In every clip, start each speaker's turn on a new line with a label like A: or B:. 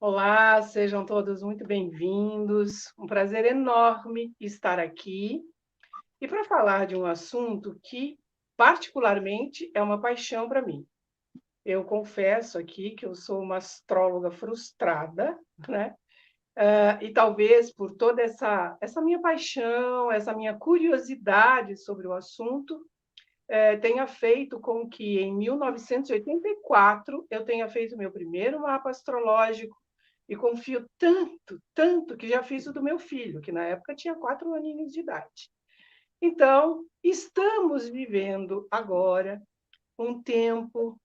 A: Olá, sejam todos muito bem-vindos. Um prazer enorme estar aqui e para falar de um assunto que, particularmente, é uma paixão para mim. Eu confesso aqui que eu sou uma astróloga frustrada, né? E talvez por toda essa minha paixão, essa minha curiosidade sobre o assunto, tenha feito com que, em 1984, eu tenha feito meu primeiro mapa astrológico e confio tanto, tanto, que já fiz o do meu filho, que na época tinha 4 aninhos de idade. Então, estamos vivendo agora um tempo,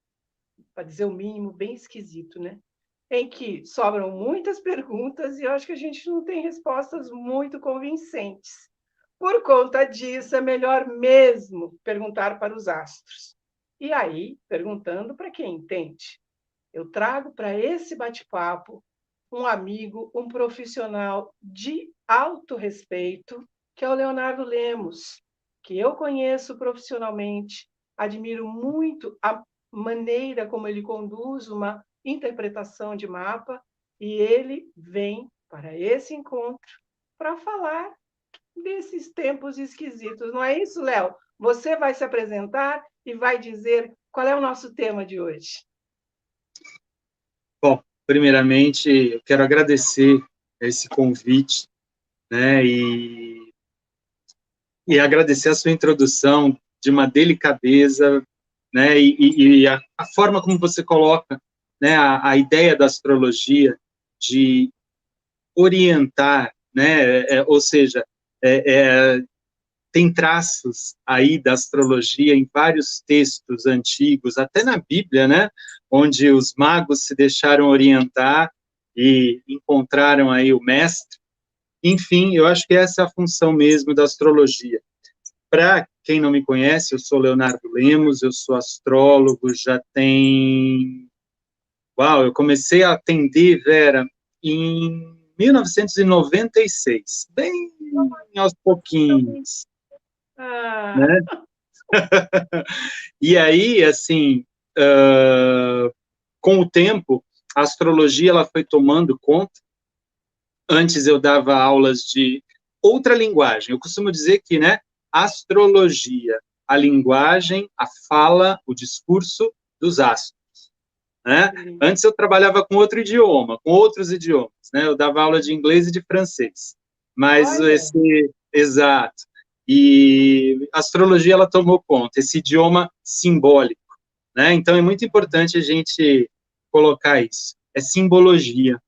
A: para dizer o mínimo, bem esquisito, né? Em que sobram muitas perguntas e eu acho que a gente não tem respostas muito convincentes. Por conta disso, é melhor mesmo perguntar para os astros. E aí, perguntando para quem entende, eu trago para esse bate-papo um amigo, um profissional de alto respeito, que é o Leonardo Lemos, que eu conheço profissionalmente, admiro muito a maneira como ele conduz uma interpretação de mapa, e ele vem para esse encontro para falar desses tempos esquisitos. Não é isso, Léo? Você vai se apresentar e vai dizer qual é o nosso tema de hoje.
B: Bom, primeiramente, eu quero agradecer esse convite, né, e agradecer a sua introdução de uma delicadeza, né, e a forma como você coloca, né, a ideia da astrologia de orientar, né, ou seja, é, tem traços aí da astrologia em vários textos antigos, até na Bíblia, né, onde os magos se deixaram orientar e encontraram aí o mestre. Enfim, eu acho que essa é a função mesmo da astrologia. Para quem não me conhece, eu sou Leonardo Lemos, eu sou astrólogo, já tem... Uau, eu comecei a atender, Vera, em 1996, bem aos pouquinhos,
A: Ah,
B: né? E aí, assim, com o tempo, a astrologia ela foi tomando conta. Antes eu dava aulas de outra linguagem. Eu costumo dizer que, né, astrologia, a linguagem, a fala, o discurso dos astros, né? Antes eu trabalhava com outro idioma, com outros idiomas, né? Eu dava aula de inglês e de francês. Mas
A: olha,
B: exato. E a astrologia ela tomou conta, esse idioma simbólico, né? Então é muito importante a gente colocar isso. É simbologia,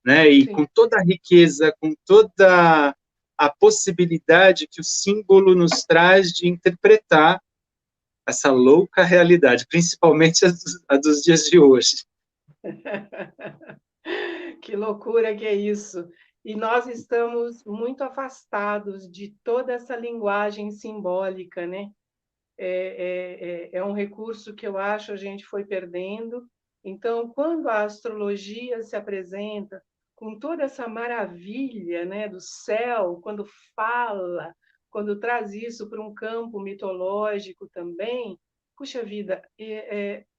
B: né? E
A: sim.
B: com toda a riqueza, com toda a possibilidade que o símbolo nos traz de interpretar essa louca realidade, principalmente a dos dias de hoje.
A: Que loucura que é isso! E nós estamos muito afastados de toda essa linguagem simbólica, né? É um recurso que eu acho a gente foi perdendo. Então, quando a astrologia se apresenta com toda essa maravilha, né, do céu, quando fala, quando traz isso para um campo mitológico também, puxa vida,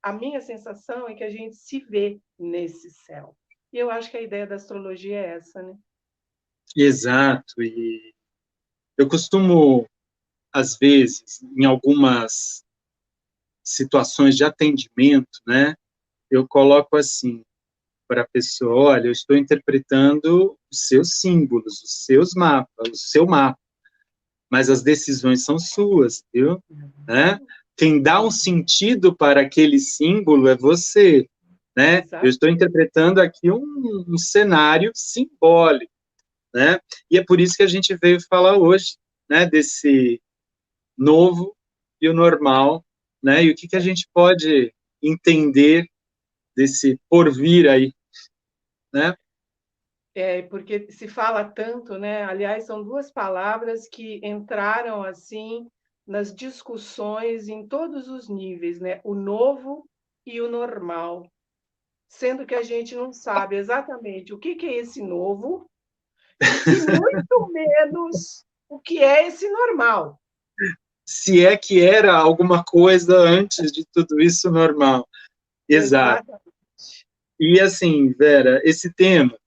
A: a minha sensação é que a gente se vê nesse céu. E eu acho que a ideia da astrologia é essa, né?
B: Exato. E eu costumo, às vezes, em algumas situações de atendimento, né, eu coloco assim para a pessoa: olha, eu estou interpretando os seus símbolos, os seus mapas, o seu mapa, mas as decisões são suas, viu? Né? Quem dá um sentido para aquele símbolo é você, né? Eu
A: Exato.
B: estou interpretando aqui um cenário simbólico, né? E é por isso que a gente veio falar hoje, né? Desse novo e o normal, né? E o que que a gente pode entender desse porvir aí, né?
A: Porque se fala tanto, né? Aliás, são duas palavras que entraram assim nas discussões em todos os níveis, né? O novo e o normal, sendo que a gente não sabe exatamente o que é esse novo e muito menos o que é esse normal.
B: Se é que era alguma coisa antes de tudo isso normal. Exato.
A: Exatamente.
B: E assim, Vera, esse tema,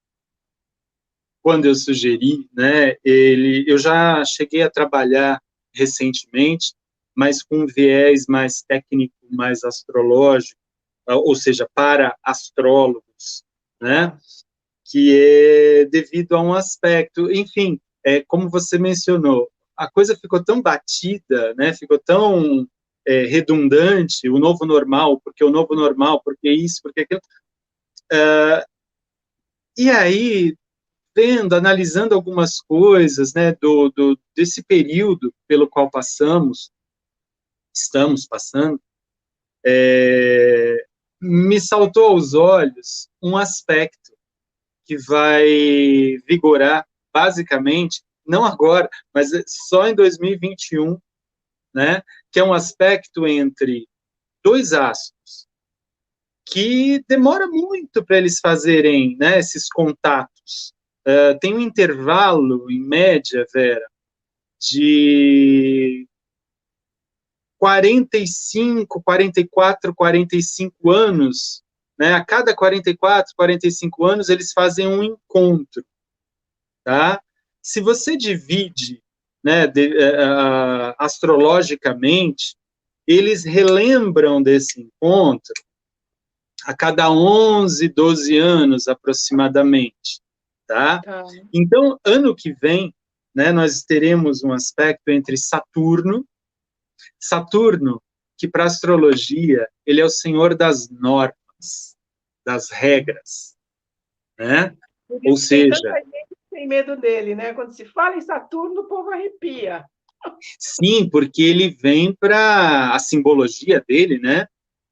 B: quando eu sugeri, né, eu já cheguei a trabalhar recentemente, mas com um viés mais técnico, mais astrológico, ou seja, para astrólogos, né,
A: Tá.
B: que é devido a um aspecto, enfim, como você mencionou, a coisa ficou tão batida, né, ficou tão redundante, o novo normal, porque o novo normal, porque isso, porque aquilo, e aí vendo, analisando algumas coisas, né, desse período pelo qual estamos passando, me saltou aos olhos um aspecto que vai vigorar, basicamente, não agora, mas só em 2021, né, que é um aspecto entre dois astros, que demora muito para eles fazerem, né, esses contatos. Tem um intervalo, em média, Vera, de 45, 44, 45 anos, né? A cada 44, 45 anos eles fazem um encontro, tá? Se você divide, né, astrologicamente, eles relembram desse encontro a cada 11, 12 anos aproximadamente, tá?
A: Tá.
B: Então, ano que vem, né, nós teremos um aspecto entre Saturno, que para astrologia, ele é o senhor das normas, das regras, né?
A: Por
B: Ou
A: isso que tem
B: seja,
A: tanta gente que tem medo dele, né? Quando se fala em Saturno, o povo arrepia.
B: sim, porque ele vem para a simbologia dele, né?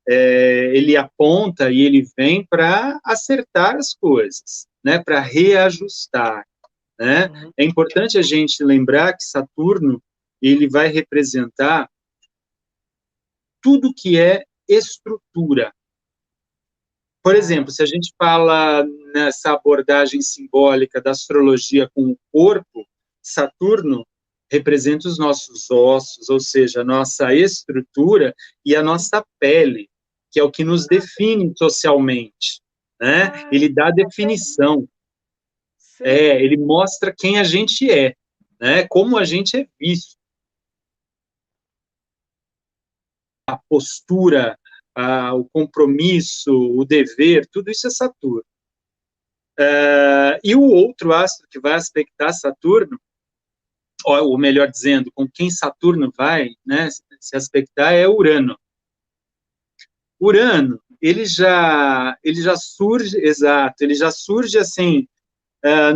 B: Ele aponta e ele vem para acertar as coisas, né? Para reajustar, né?
A: Uhum.
B: É importante a gente lembrar que Saturno ele vai representar tudo que é estrutura. Por
A: Tá.
B: exemplo, se a gente fala nessa abordagem simbólica da astrologia com o corpo, Saturno representa os nossos ossos, ou seja, a nossa estrutura e a nossa pele, que é o que nos define socialmente, né?
A: Ah,
B: Ele dá
A: a pele.
B: definição,
A: Sei.
B: ele mostra quem a gente é, né? Como a gente é visto, a postura, o compromisso, o dever, tudo isso é Saturno. E o outro astro que vai aspectar Saturno, ou melhor dizendo, com quem Saturno vai, né, se aspectar, é Urano. Urano, ele já surge, exato, ele já surge assim,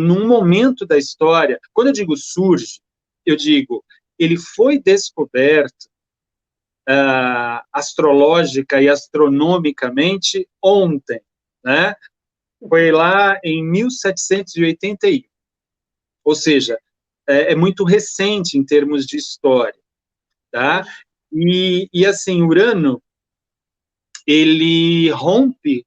B: num momento da história. Quando eu digo surge, eu digo, ele foi descoberto astrológica e astronomicamente ontem, né? Foi lá em 1781. Ou seja, é muito recente em termos de história, tá? E assim, Urano, ele rompe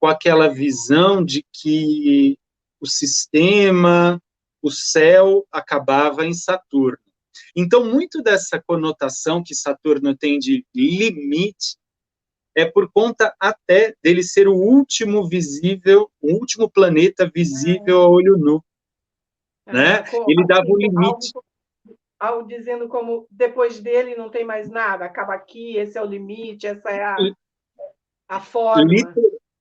B: com aquela visão de que o sistema, o céu, acabava em Saturno. Então, muito dessa conotação que Saturno tem de limite é por conta até dele ser o último visível, o último planeta visível a olho nu, né? Ele dava
A: Assim,
B: o limite.
A: algo dizendo como depois dele não tem mais nada, acaba aqui, esse é o limite, essa é a forma.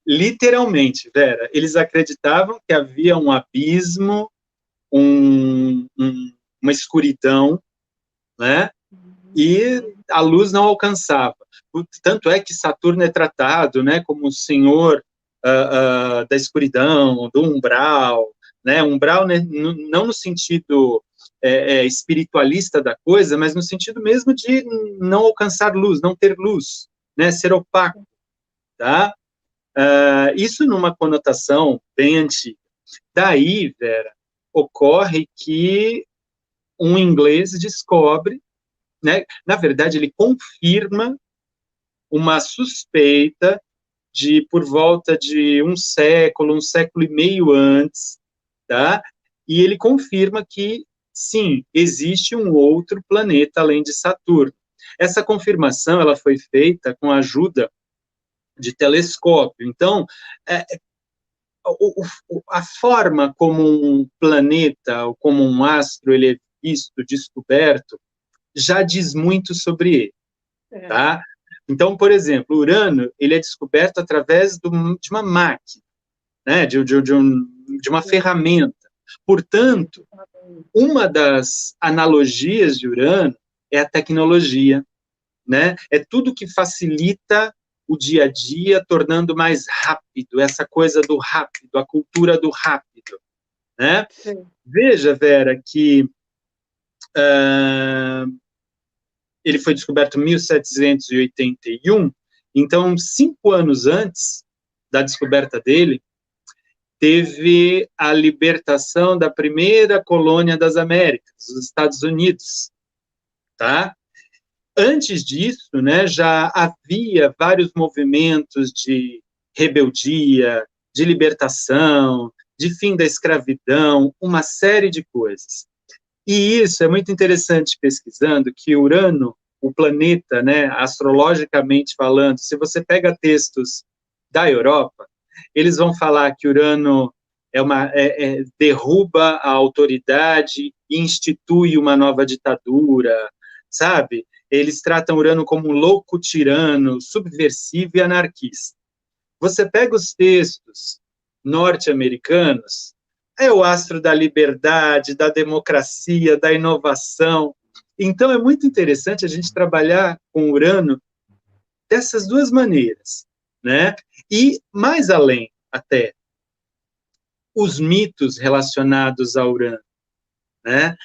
B: Literalmente, Vera, eles acreditavam que havia um abismo, uma escuridão, né? E a luz não alcançava. Tanto é que Saturno é tratado, né, como o senhor da escuridão, do umbral, né? Umbral, né, não no sentido espiritualista da coisa, mas no sentido mesmo de não alcançar luz, não ter luz, né? Ser opaco, tá? Isso numa conotação bem antiga. Daí, Vera, ocorre que um inglês descobre, né, na verdade, ele confirma uma suspeita de por volta de um século e meio antes, tá? E ele confirma que, sim, existe um outro planeta além de Saturno. Essa confirmação ela foi feita com a ajuda de telescópio. Então, a forma como um planeta ou como um astro ele é visto, descoberto, já diz muito sobre ele, tá? Então, por exemplo, Urano ele é descoberto através de uma máquina, né? De uma ferramenta. Portanto, uma das analogias de Urano é a tecnologia, né? É tudo que facilita o dia a dia, tornando mais rápido, essa coisa do rápido, a cultura do rápido, né?
A: Sim.
B: Veja, Vera, que ele foi descoberto em 1781, então, 5 anos antes da descoberta dele, teve a libertação da primeira colônia das Américas, os Estados Unidos, tá? Antes disso, né, já havia vários movimentos de rebeldia, de libertação, de fim da escravidão, uma série de coisas. E isso é muito interessante pesquisando que Urano, o planeta, né, astrologicamente falando, se você pega textos da Europa, eles vão falar que Urano derruba a autoridade e institui uma nova ditadura, sabe? Eles tratam Urano como um louco tirano, subversivo e anarquista. Você pega os textos norte-americanos, é o astro da liberdade, da democracia, da inovação. Então, é muito interessante a gente trabalhar com Urano dessas duas maneiras, né? E, mais além, até, os mitos relacionados a Urano, né?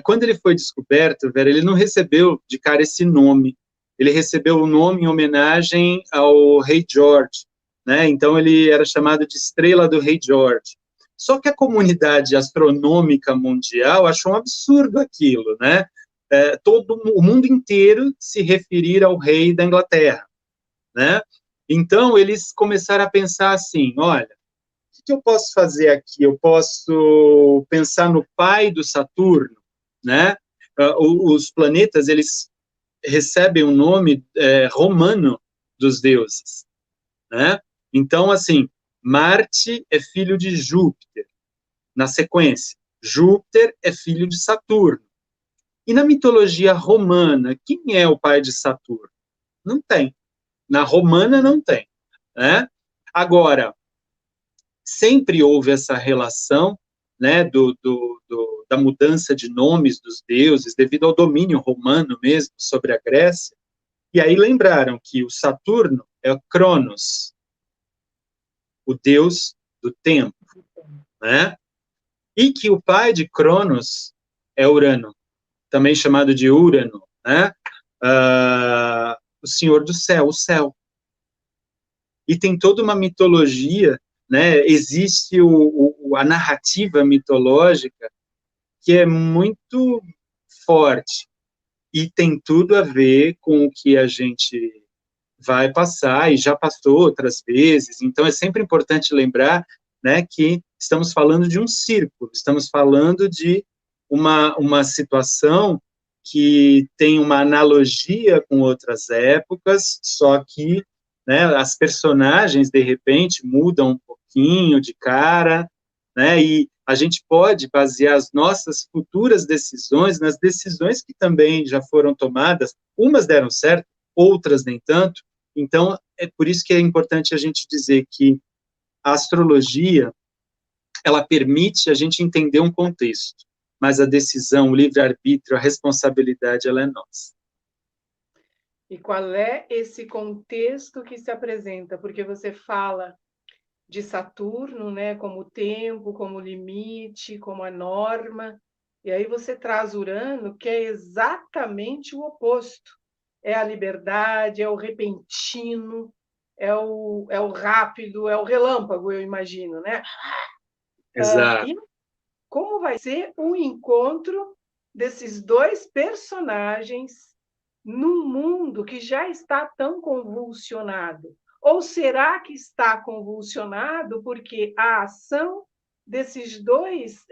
B: Quando ele foi descoberto, Vera, ele não recebeu de cara esse nome. Ele recebeu o nome em homenagem ao rei George, né? Então ele era chamado de Estrela do Rei George. Só que a comunidade astronômica mundial achou um absurdo aquilo, né? Todo o mundo inteiro se referir ao rei da Inglaterra, né? Então eles começaram a pensar assim, olha, o que eu posso fazer aqui? Eu posso pensar no pai do Saturno, né? Os planetas, eles recebem o nome romano dos deuses, né? Então, assim, Marte é filho de Júpiter, na sequência. Júpiter é filho de Saturno. E na mitologia romana, quem é o pai de Saturno? Não tem. Na romana não tem, né? Agora, sempre houve essa relação, né, da mudança de nomes dos deuses, devido ao domínio romano mesmo sobre a Grécia. E aí lembraram que o Saturno é o Cronos, o deus do tempo, né? E que o pai de Cronos é Urano, também chamado de Urano, né? O senhor do céu, o céu. E tem toda uma mitologia, né? Existe a narrativa mitológica que é muito forte e tem tudo a ver com o que a gente vai passar e já passou outras vezes. Então é sempre importante lembrar, né, que estamos falando de um círculo, estamos falando de uma situação que tem uma analogia com outras épocas, só que, né, as personagens de repente mudam um pouquinho de cara, né, e a gente pode basear as nossas futuras decisões nas decisões que também já foram tomadas, umas deram certo, outras nem tanto. Então, é por isso que é importante a gente dizer que a astrologia, ela permite a gente entender um contexto, mas a decisão, o livre-arbítrio, a responsabilidade, ela é nossa.
A: E qual é esse contexto que se apresenta? Porque você fala de Saturno, né, como tempo, como limite, como a norma, e aí você traz Urano, que é exatamente o oposto. É a liberdade, é o repentino, é o rápido, é o relâmpago, eu imagino, né?
B: Exato.
A: E como vai ser o encontro desses dois personagens num mundo que já está tão convulsionado? Ou será que está convulsionado porque a ação desses dois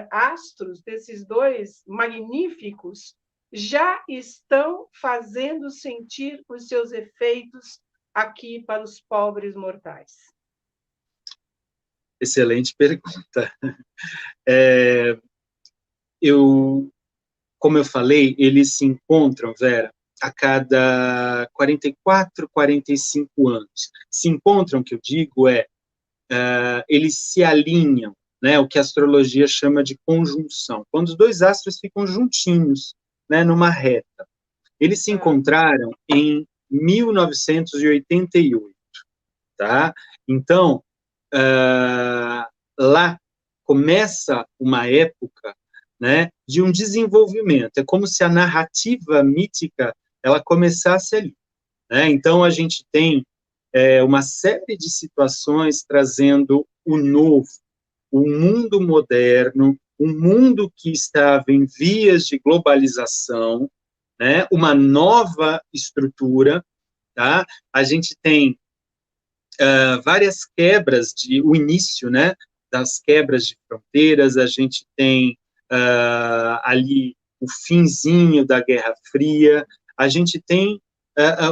A: astros, desses dois magníficos, já estão fazendo sentir os seus efeitos aqui para os pobres mortais?
B: Excelente pergunta. É, como eu falei, eles se encontram, Vera, a cada 44, 45 anos. Se encontram, que eu digo, eles se alinham, né, o que a astrologia chama de conjunção. Quando os dois astros ficam juntinhos, né, numa reta. Eles se
A: Ah,
B: encontraram em 1988, tá? Então, lá começa uma época, né, de um desenvolvimento. É como se a narrativa mítica ela começasse ali, né? Então a gente tem uma série de situações trazendo o novo, o mundo moderno, um mundo que estava em vias de globalização, né? Uma nova estrutura, tá? A gente tem várias quebras o início, né, das quebras de fronteiras, a gente tem ali o finzinho da Guerra Fria, a gente tem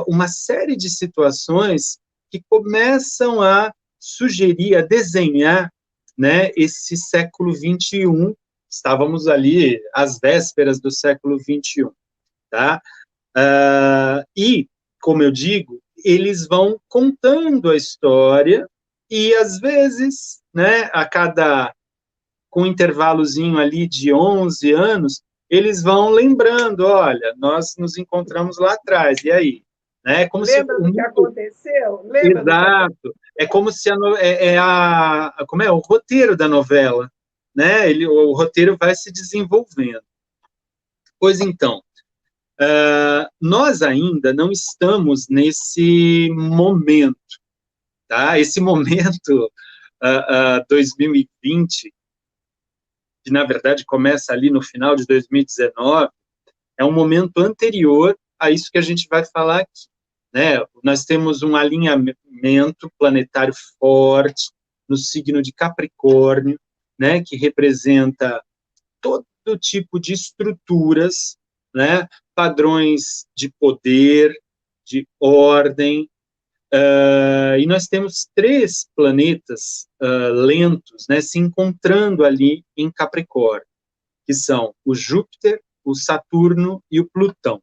B: uma série de situações que começam a sugerir, a desenhar, né, esse século XXI, estávamos ali às vésperas do século XXI, tá? E, como eu digo, eles vão contando a história e, às vezes, né, com um intervalozinho ali de 11 anos, eles vão lembrando, olha, nós nos encontramos lá atrás, e aí? Né? Como se
A: lembra
B: o
A: do que
B: mundo...
A: aconteceu? Lembra do que aconteceu?
B: Exato. É como se como é o roteiro da novela, né? O roteiro vai se desenvolvendo. Pois então, nós ainda não estamos nesse momento, tá? Esse momento 2020, que na verdade começa ali no final de 2019, é um momento anterior a isso que a gente vai falar aqui, né? Nós temos um alinhamento planetário forte no signo de Capricórnio, né? Que representa todo tipo de estruturas, né, padrões de poder, de ordem, e nós temos três planetas lentos, né, se encontrando ali em Capricórnio, que são o Júpiter, o Saturno e o Plutão.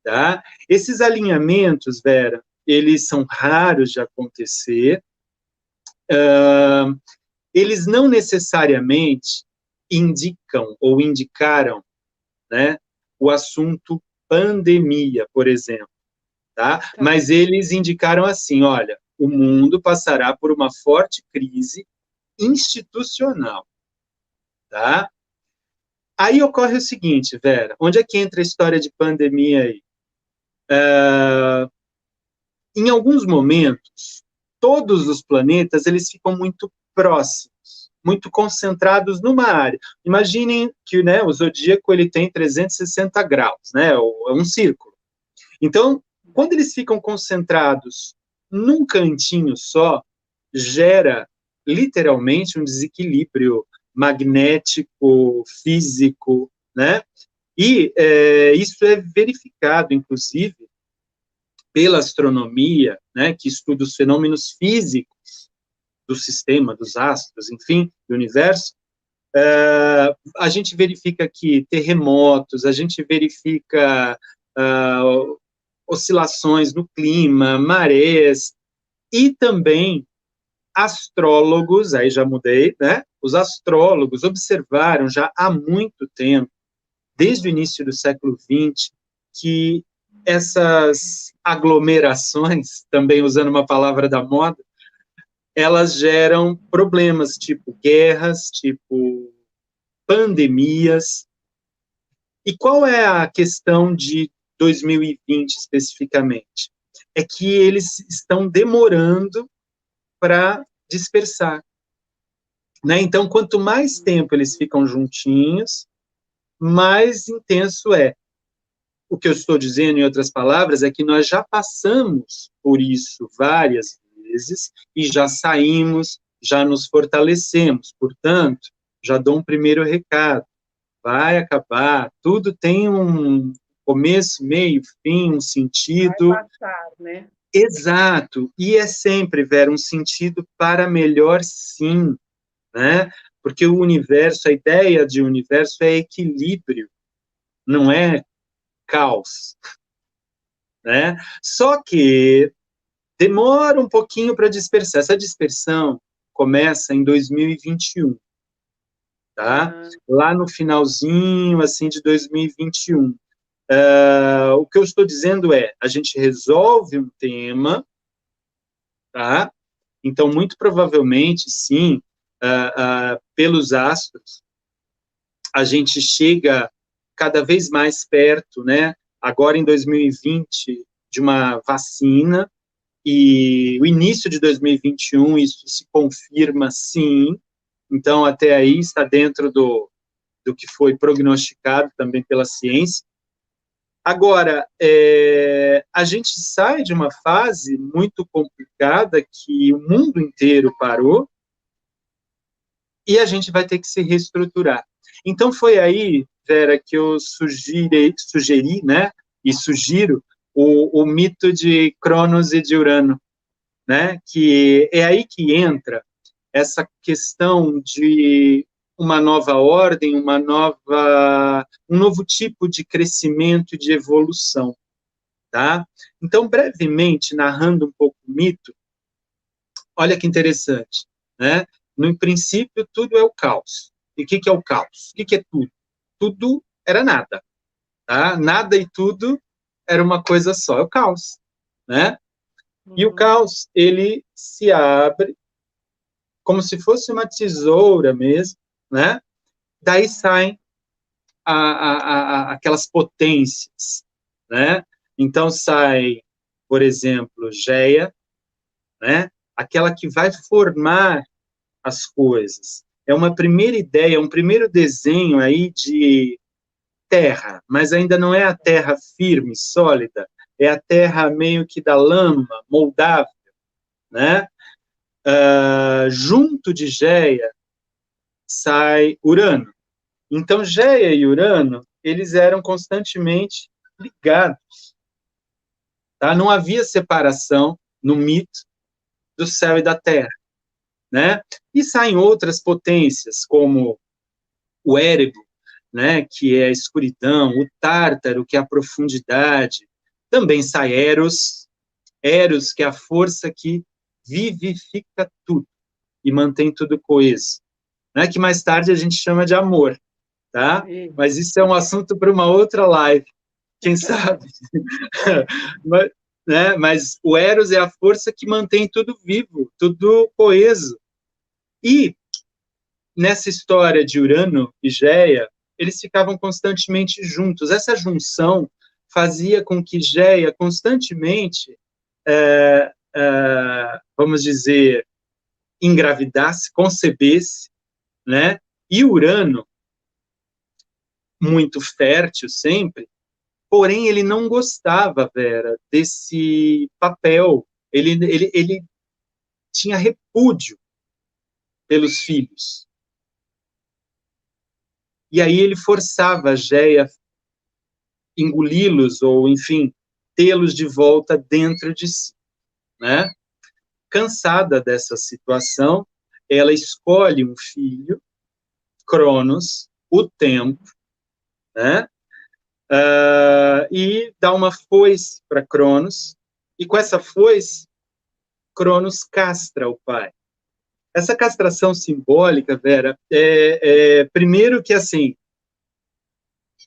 B: Tá? Esses alinhamentos, Vera, eles são raros de acontecer, eles não necessariamente indicam ou indicaram, né, o assunto pandemia, por exemplo, tá?
A: Tá.
B: Mas eles indicaram assim, olha, o mundo passará por uma forte crise institucional, tá? Aí ocorre o seguinte, Vera, onde é que entra a história de pandemia aí? Em alguns momentos, todos os planetas, eles ficam muito próximos, muito concentrados numa área. Imaginem que, né, o zodíaco ele tem 360 graus, né, é um círculo. Então, quando eles ficam concentrados num cantinho só, gera literalmente um desequilíbrio magnético, físico, né? E isso é verificado, inclusive, pela astronomia, né, que estuda os fenômenos físicos do sistema, dos astros, enfim, do universo. A gente verifica aqui terremotos, a gente verifica oscilações no clima, marés, e também astrólogos, aí já mudei, né? Os astrólogos observaram já há muito tempo, desde o início do século XX, que essas aglomerações, também usando uma palavra da moda, elas geram problemas tipo guerras, tipo pandemias. E qual é a questão de 2020 especificamente? É que eles estão demorando para dispersar, né? Então, quanto mais tempo eles ficam juntinhos, mais intenso é. O que eu estou dizendo, em outras palavras, é que nós já passamos por isso várias vezes e já saímos, já nos fortalecemos. Portanto, já dou um primeiro recado. Vai acabar, tudo tem um começo, meio, fim, um
A: Vai
B: sentido.
A: passar, né?
B: Exato, e é sempre, Vera, um sentido para melhor, sim, né? Porque o universo, a ideia de universo é equilíbrio, não é caos, né? Só que demora um pouquinho para dispersar. Essa dispersão começa em 2021, tá?
A: Ah,
B: Lá no finalzinho, assim, de 2021. O que eu estou dizendo é, a gente resolve um tema, tá? Então, muito provavelmente, sim, pelos astros, a gente chega cada vez mais perto, né? Agora, em 2020, de uma vacina, e o início de 2021, isso se confirma, sim. Então, até aí, está dentro do que foi prognosticado também pela ciência. Agora, a gente sai de uma fase muito complicada que o mundo inteiro parou e a gente vai ter que se reestruturar. Então, foi aí, Vera, que eu sugeri, né, e sugiro o mito de Cronos e de Urano, né, que é aí que entra essa questão de uma nova ordem, um novo tipo de crescimento e de evolução, tá? Então, brevemente, narrando um pouco o mito, olha que interessante, né? No princípio, tudo é o caos. E o que é o caos? O que é tudo? Tudo era nada, tá? Nada e tudo era uma coisa só, é o caos, né? E o
A: uhum.
B: caos, ele se abre como se fosse uma tesoura mesmo, né? Daí saem aquelas potências, né? Então sai, por exemplo, Geia, né? Aquela que vai formar as coisas. É uma primeira ideia, um primeiro desenho aí de terra, mas ainda não é a terra firme, sólida, é a terra meio que da lama, moldável, né? Junto de Geia sai Urano. Então, Geia e Urano, eles eram constantemente ligados, tá? Não havia separação no mito do céu e da terra, né? E saem outras potências, como o Érebo, né, que é a escuridão, o Tártaro, que é a profundidade. Também sai Eros, que é a força que vivifica tudo e mantém tudo coeso, né? Que mais tarde a gente chama de amor, tá?
A: E-
B: Mas isso é um assunto para uma outra live, quem sabe? mas, né? Mas o Eros é a força que mantém tudo vivo, tudo coeso. E nessa história de Urano e Geia, eles ficavam constantemente juntos. Essa junção fazia com que Geia constantemente, vamos dizer, engravidasse, concebesse, né? E Urano, muito fértil sempre, porém ele não gostava, Vera, desse papel. Ele tinha repúdio pelos filhos. E aí ele forçava a Geia engoli-los ou, enfim, tê-los de volta dentro de si, né? Cansada dessa situação, ela escolhe um filho, Cronos, o tempo, né? E dá uma foice para Cronos, e com essa foice, Cronos castra o pai. Essa castração simbólica, Vera, primeiro que, assim,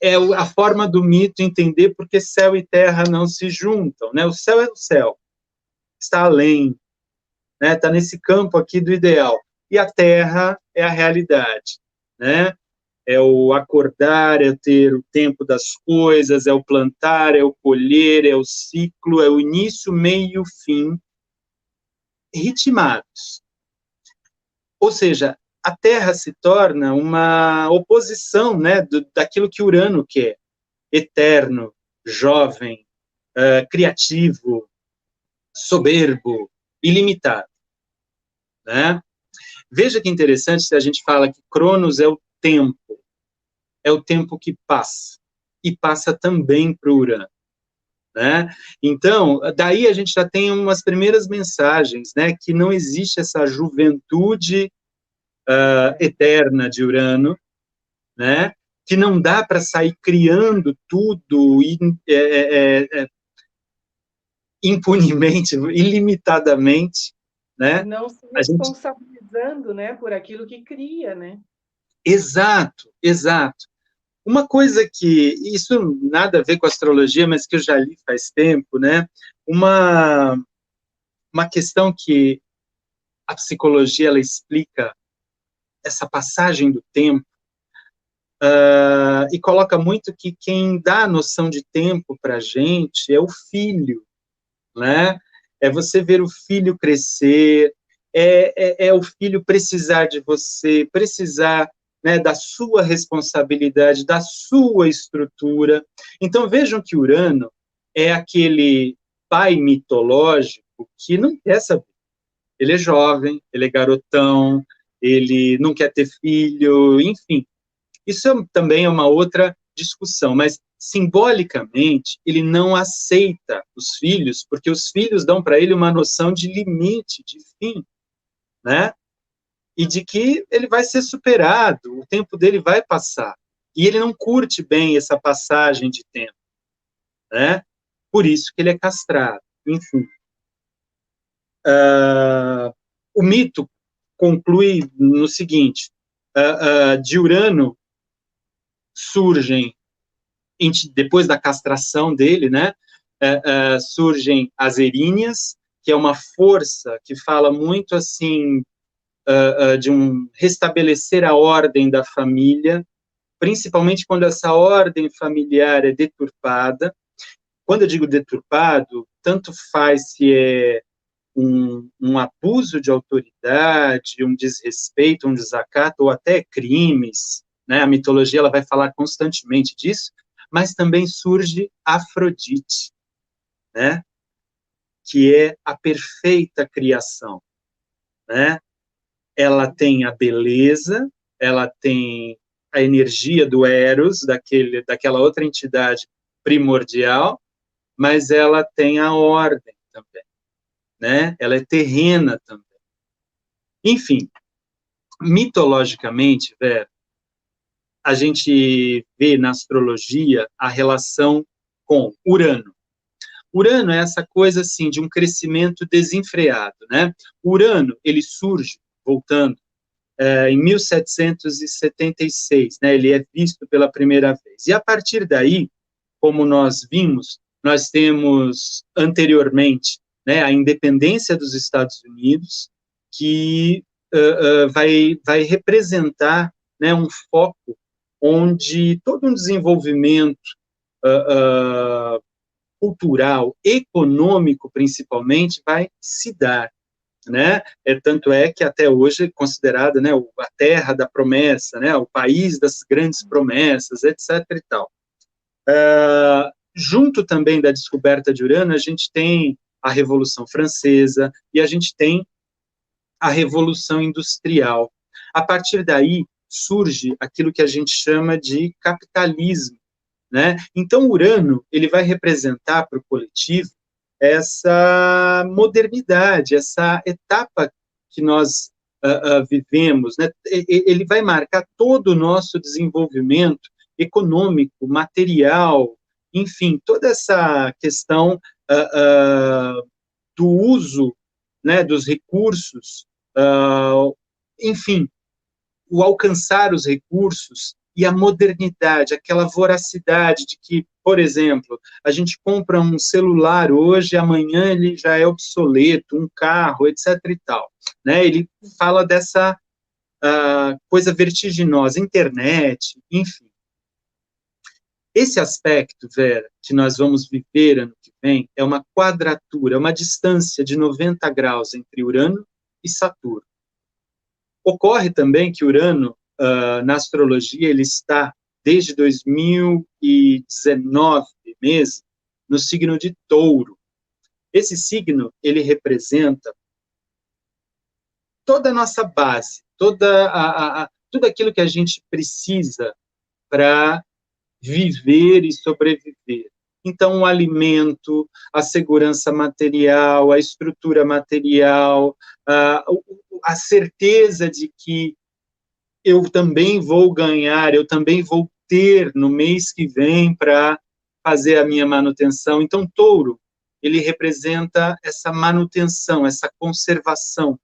B: é a forma do mito entender porque céu e terra não se juntam, né? O céu é o céu, está além, né? Está nesse campo aqui do ideal. E a terra é a realidade, né? É o acordar, é ter o tempo das coisas, é o plantar, é o colher, é o ciclo, é o início, meio, fim, ritmados. Ou seja, a Terra se torna uma oposição, né, daquilo que Urano quer, eterno, jovem, criativo, soberbo, ilimitado, né? Veja que interessante se a gente fala que Cronos é o tempo que passa, e passa também para o Urano. né? Então, daí a gente já tem umas primeiras mensagens, né, que não existe essa juventude eterna de Urano, né, que não dá para sair criando tudo impunemente, ilimitadamente, né?
A: Não se
B: A gente,
A: responsabilizando, né, por aquilo que cria, né?
B: exato, exato. Uma coisa que, isso nada a ver com astrologia, mas que eu já li faz tempo, né? Uma, uma questão que a psicologia ela explica essa passagem do tempo e coloca muito que quem dá a noção de tempo para a gente é o filho, né? É você ver o filho crescer, é o filho precisar de você, precisar, né, da sua responsabilidade, da sua estrutura. Então, vejam que Urano é aquele pai mitológico que não quer saber. Ele é jovem, ele é garotão, ele não quer ter filho, enfim. Isso também é uma outra discussão, mas simbolicamente ele não aceita os filhos, porque os filhos dão para ele uma noção de limite, de fim, né? E de que ele vai ser superado, o tempo dele vai passar. E ele não curte bem essa passagem de tempo, né? Por isso que ele é castrado. Enfim, o mito conclui no seguinte: de Urano surgem depois da castração dele, né, surgem as eríneas, que é uma força que fala muito assim de um restabelecer a ordem da família, principalmente quando essa ordem familiar é deturpada. Quando eu digo deturpado, tanto faz se é um abuso de autoridade, um desrespeito, um desacato, ou até crimes, né? A mitologia ela vai falar constantemente disso, mas também surge Afrodite, né? Que é a perfeita criação, né? Ela tem a beleza, ela tem a energia do Eros, daquela outra entidade primordial, mas ela tem a ordem também, né? Ela é terrena também. Enfim, mitologicamente, Vera, a gente vê na astrologia a relação com Urano. Urano é essa coisa assim de um crescimento desenfreado, né? Urano ele surge voltando em 1776, né? Ele é visto pela primeira vez. E a partir daí, como nós vimos, nós temos anteriormente, né, a independência dos Estados Unidos, que vai representar, né, um foco onde todo um desenvolvimento cultural, econômico, principalmente, vai se dar, né? Tanto é que até hoje é considerada, né, a terra da promessa, né, o país das grandes promessas, etc. e tal. Junto também da descoberta de Urano, a gente tem a Revolução Francesa e a gente tem a Revolução Industrial. A partir daí surge aquilo que a gente chama de capitalismo, né? Então, Urano ele vai representar para o coletivo essa modernidade, essa etapa que nós vivemos, né? Ele vai marcar todo o nosso desenvolvimento econômico, material, enfim, toda essa questão do uso, né, dos recursos, enfim, o alcançar os recursos e a modernidade, aquela voracidade de que, por exemplo, a gente compra um celular hoje, amanhã ele já é obsoleto, um carro, etc. e tal. Né? Ele fala dessa coisa vertiginosa, internet, enfim. Esse aspecto, Vera, que nós vamos viver ano que vem, é uma quadratura, uma distância de 90 graus entre Urano e Saturno. Ocorre também que Urano, na astrologia, ele está, desde 2019 mesmo, no signo de Touro. Esse signo, ele representa toda a nossa base, tudo aquilo que a gente precisa para viver e sobreviver. Então, o alimento, a segurança material, a estrutura material, a certeza de que eu também vou ganhar, eu também vou ter no mês que vem para fazer a minha manutenção. Então, touro, ele representa essa manutenção, essa conservação,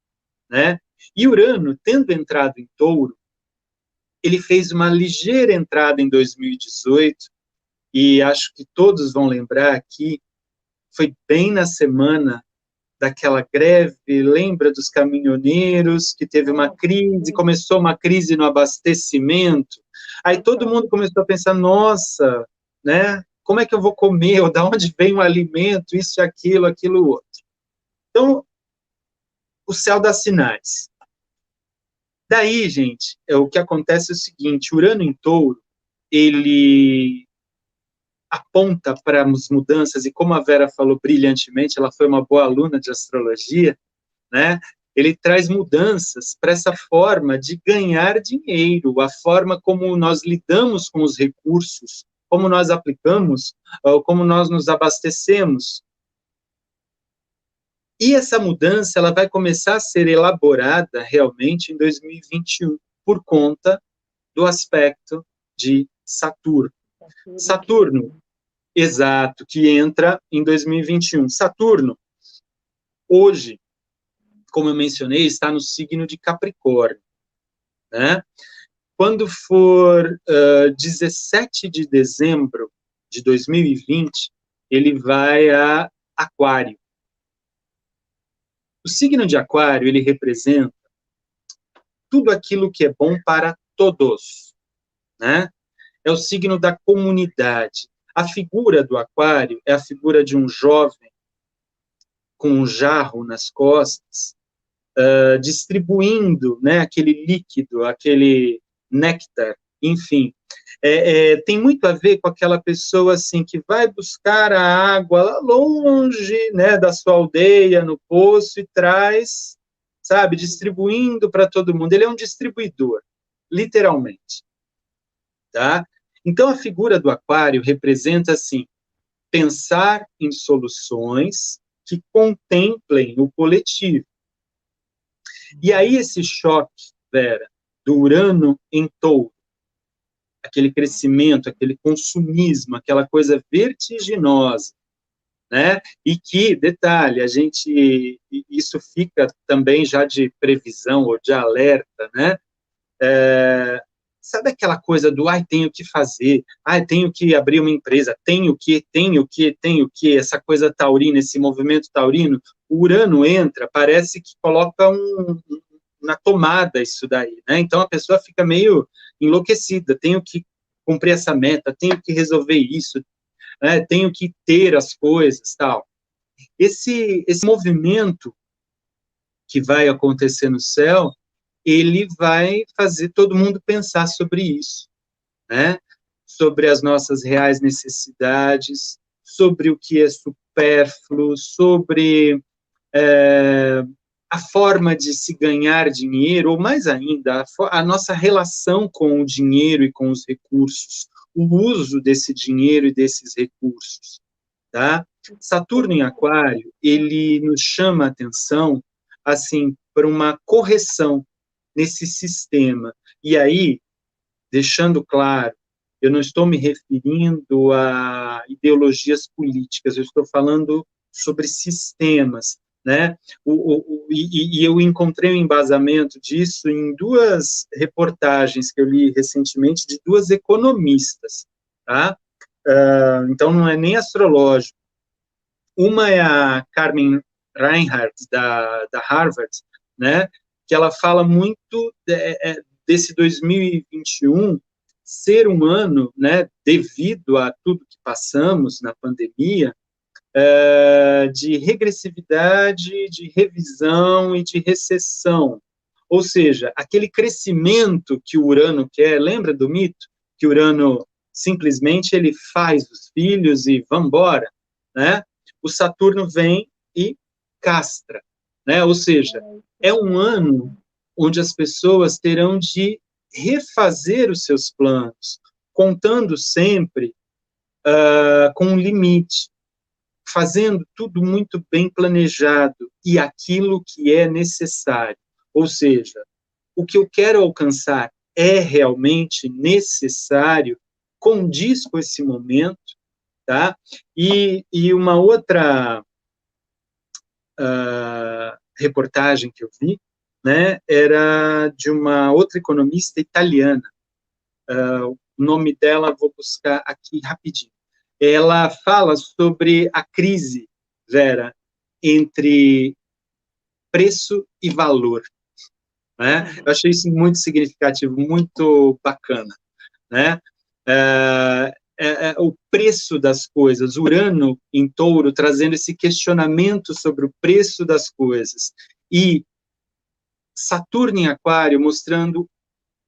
B: né? E Urano, tendo entrado em touro, ele fez uma ligeira entrada em 2018, e acho que todos vão lembrar aqui, foi bem na semana daquela greve, lembra dos caminhoneiros, que teve uma crise, começou uma crise no abastecimento, aí todo mundo começou a pensar, nossa, né, como é que eu vou comer, ou de onde vem o alimento, isso, aquilo, outro. Então, o céu dá sinais. Daí, gente, o que acontece é o seguinte, Urano em touro, ele aponta para as mudanças, e como a Vera falou brilhantemente, ela foi uma boa aluna de astrologia, né? Ele traz mudanças para essa forma de ganhar dinheiro, a forma como nós lidamos com os recursos, como nós aplicamos, como nós nos abastecemos. E essa mudança ela vai começar a ser elaborada realmente em 2021, por conta do aspecto de Saturno. Saturno, exato, que entra em 2021. Saturno, hoje, como eu mencionei, está no signo de Capricórnio, né? Quando for 17 de dezembro de 2020, ele vai a Aquário. O signo de Aquário, ele representa tudo aquilo que é bom para todos, né? É o signo da comunidade. A figura do Aquário é a figura de um jovem com um jarro nas costas, distribuindo, né, aquele líquido, aquele néctar, enfim. Tem muito a ver com aquela pessoa assim que vai buscar a água lá longe, né, da sua aldeia, no poço, e traz, sabe, distribuindo para todo mundo. Ele é um distribuidor, literalmente. Tá? Então, a figura do Aquário representa, assim, pensar em soluções que contemplem o coletivo. E aí esse choque, Vera, do Urano em touro, aquele crescimento, aquele consumismo, aquela coisa vertiginosa, né? E que, detalhe, isso fica também já de previsão ou de alerta, né? Sabe aquela coisa do, tenho que fazer, tenho que abrir uma empresa, tenho que, essa coisa taurina, esse movimento taurino, o Urano entra, parece que coloca na tomada isso daí, né? Então a pessoa fica meio enlouquecida, tenho que cumprir essa meta, tenho que resolver isso, né? Tenho que ter as coisas, tal. Esse movimento que vai acontecer no céu, ele vai fazer todo mundo pensar sobre isso, né? Sobre as nossas reais necessidades, sobre o que é supérfluo, sobre a forma de se ganhar dinheiro, ou mais ainda, a nossa relação com o dinheiro e com os recursos, o uso desse dinheiro e desses recursos, tá? Saturno em Aquário, ele nos chama a atenção, assim, para uma correção nesse sistema. E aí, deixando claro, eu não estou me referindo a ideologias políticas, eu estou falando sobre sistemas, né? E eu encontrei um embasamento disso em duas reportagens que eu li recentemente de duas economistas, tá? Então, não é nem astrológico. Uma é a Carmen Reinhardt, da Harvard, né? Que ela fala muito desse 2021 ser um ano, né, devido a tudo que passamos na pandemia, de regressividade, de revisão e de recessão. Ou seja, aquele crescimento que o Urano quer, lembra do mito? Que o Urano simplesmente ele faz os filhos e vambora, né? O Saturno vem e castra, né? Ou seja, é um ano onde as pessoas terão de refazer os seus planos, contando sempre com um limite, fazendo tudo muito bem planejado e aquilo que é necessário. Ou seja, o que eu quero alcançar é realmente necessário, condiz com esse momento, tá? E uma outra reportagem que eu vi, né, era de uma outra economista italiana. O nome dela, vou buscar aqui rapidinho. Ela fala sobre a crise, Vera, entre preço e valor, né? Eu achei isso muito significativo, muito bacana, né? O preço das coisas, Urano em Touro trazendo esse questionamento sobre o preço das coisas, e Saturno em Aquário mostrando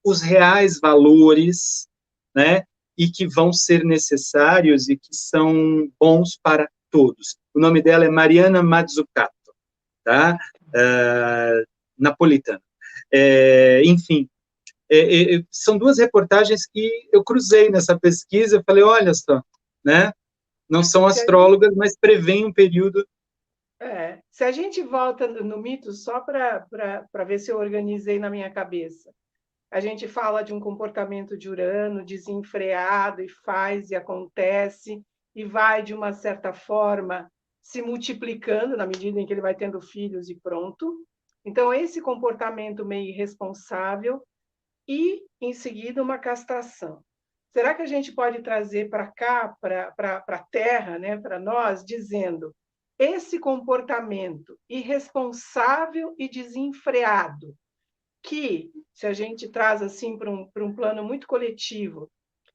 B: os reais valores, né, e que vão ser necessários e que são bons para todos. O nome dela é Mariana Mazzucato, tá? Napolitana. Enfim, são duas reportagens que eu cruzei nessa pesquisa, eu falei, olha só, né, não são astrólogas, mas preveem um período...
A: Se a gente volta no mito, só para ver se eu organizei na minha cabeça, a gente fala de um comportamento de Urano desenfreado, e faz e acontece, e vai, de uma certa forma, se multiplicando na medida em que ele vai tendo filhos e pronto. Então, esse comportamento meio irresponsável e, em seguida, uma castração. Será que a gente pode trazer para cá, para a Terra, né, para nós, dizendo esse comportamento irresponsável e desenfreado, que, se a gente traz assim para um plano muito coletivo,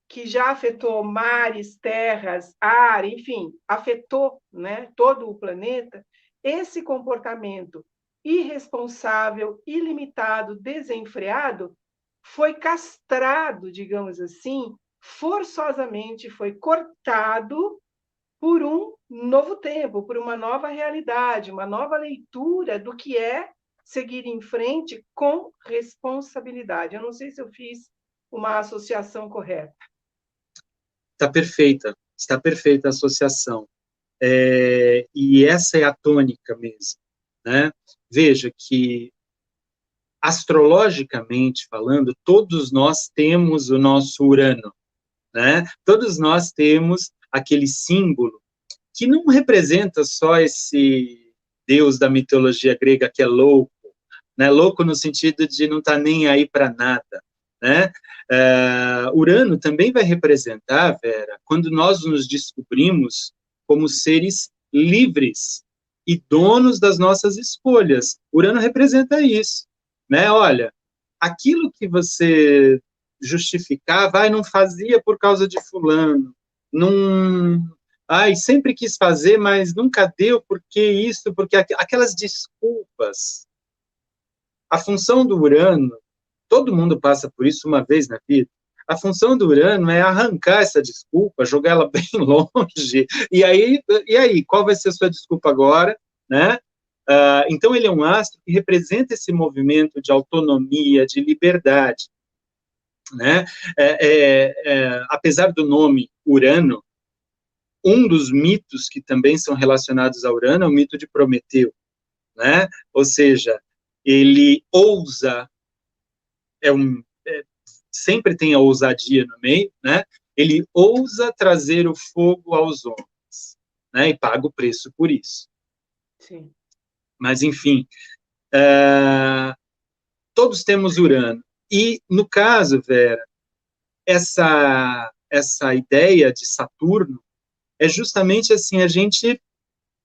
A: que já afetou mares, terras, ar, enfim, afetou, né, todo o planeta, esse comportamento irresponsável, ilimitado, desenfreado, foi castrado, digamos assim, forçosamente, foi cortado por um novo tempo, por uma nova realidade, uma nova leitura do que é seguir em frente com responsabilidade. Eu não sei se eu fiz uma associação correta.
B: Está perfeita a associação. E essa é a tônica mesmo, né? Veja que, astrologicamente falando, todos nós temos o nosso Urano, né? Todos nós temos aquele símbolo que não representa só esse deus da mitologia grega que é louco, né? Louco no sentido de não estar nem aí para nada, né? Urano também vai representar, Vera, quando nós nos descobrimos como seres livres e donos das nossas escolhas. Urano representa isso, né? Olha, aquilo que você justificava, não fazia por causa de fulano, não, sempre quis fazer, mas nunca deu, porque isso, porque aquelas desculpas. A função do Urano, todo mundo passa por isso uma vez na vida, a função do Urano é arrancar essa desculpa, jogar ela bem longe, e aí, qual vai ser a sua desculpa agora, né? Então, ele é um astro que representa esse movimento de autonomia, de liberdade, né? Apesar do nome Urano, um dos mitos que também são relacionados a Urano é o mito de Prometeu, né? Ou seja, ele ousa, sempre tem a ousadia no meio, né? Ele ousa trazer o fogo aos homens, né? E paga o preço por isso.
A: Sim.
B: Mas, enfim, todos temos Urano. E, no caso, Vera, essa ideia de Saturno é justamente assim, a gente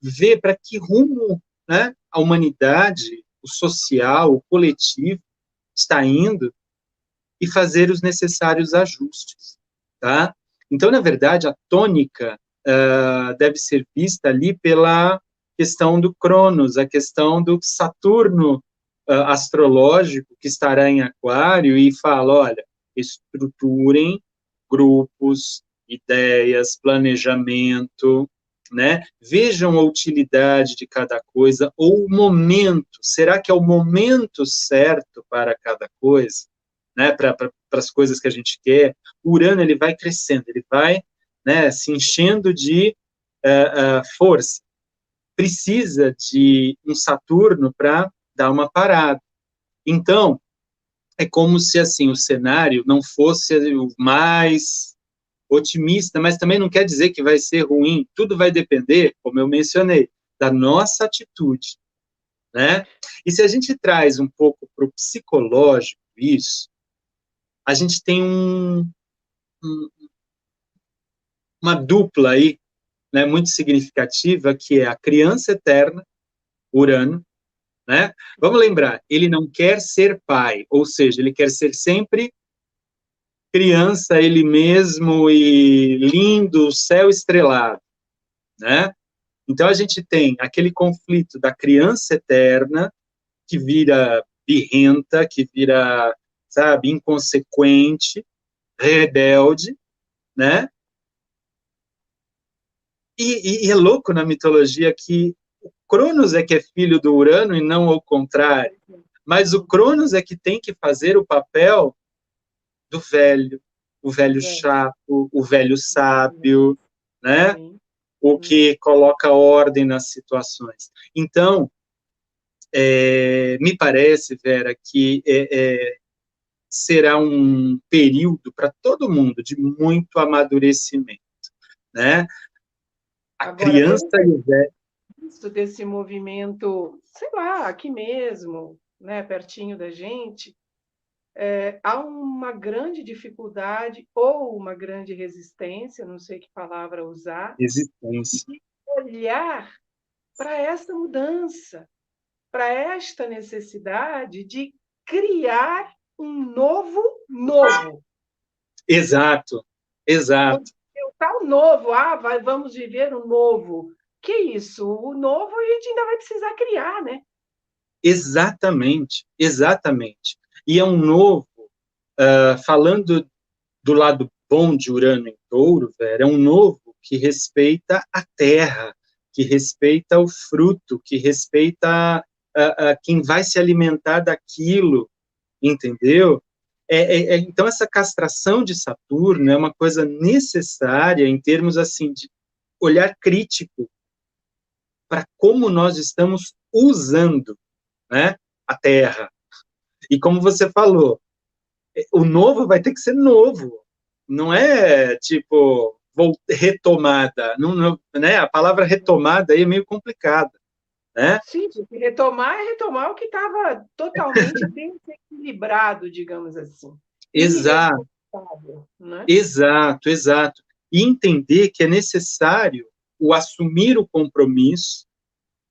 B: vê para que rumo, né, a humanidade, o social, o coletivo está indo e fazer os necessários ajustes, tá? Então, na verdade, a tônica deve ser vista ali pela questão do Cronos, a questão do Saturno astrológico que estará em Aquário e fala, olha, estruturem grupos, ideias, planejamento, né? Vejam a utilidade de cada coisa, ou o momento, será que é o momento certo para cada coisa, né? Para as coisas que a gente quer? O Urano, ele vai crescendo, ele vai né, se enchendo de força. Precisa de um Saturno para dar uma parada. Então, é como se assim o cenário não fosse o mais otimista, mas também não quer dizer que vai ser ruim. Tudo vai depender, como eu mencionei, da nossa atitude, né? E se a gente traz um pouco para o psicológico isso, a gente tem uma dupla aí, né, muito significativa, que é a criança eterna, Urano, né? Vamos lembrar, ele não quer ser pai, ou seja, ele quer ser sempre criança, ele mesmo, e lindo, céu estrelado, né? Então a gente tem aquele conflito da criança eterna, que vira birrenta, que vira, sabe, inconsequente, rebelde, né? E é louco na mitologia que o Cronos é que é filho do Urano e não ao contrário. Mas o Cronos é que tem que fazer o papel do velho, o velho chato, o velho sábio, né? O que coloca ordem nas situações. Então, me parece, Vera, que será um período para todo mundo de muito amadurecimento, né? A
A: Agora,
B: criança
A: eu
B: e o velho.
A: visto desse movimento, sei lá, aqui mesmo, né, pertinho da gente, há uma grande dificuldade ou uma grande resistência, não sei que palavra usar,
B: Existência.
A: de olhar para essa mudança, para esta necessidade de criar um novo novo.
B: Exato, exato.
A: O tal novo, vamos viver um novo. Que isso? O novo a gente ainda vai precisar criar, né?
B: Exatamente, exatamente. E é um novo, falando do lado bom de Urano em Touro, Vera, é um novo que respeita a terra, que respeita o fruto, que respeita quem vai se alimentar daquilo, entendeu? Então, essa castração de Saturno é uma coisa necessária em termos assim de olhar crítico para como nós estamos usando, né, a Terra. E como você falou, o novo vai ter que ser novo. Não é tipo retomada. Não, né? A palavra retomada aí é meio complicada, né?
A: Sim, porque retomar é retomar o que estava totalmente desequilibrado, digamos assim.
B: Exato,
A: Irresponsável, né?
B: exato, exato. E entender que é necessário o assumir o compromisso,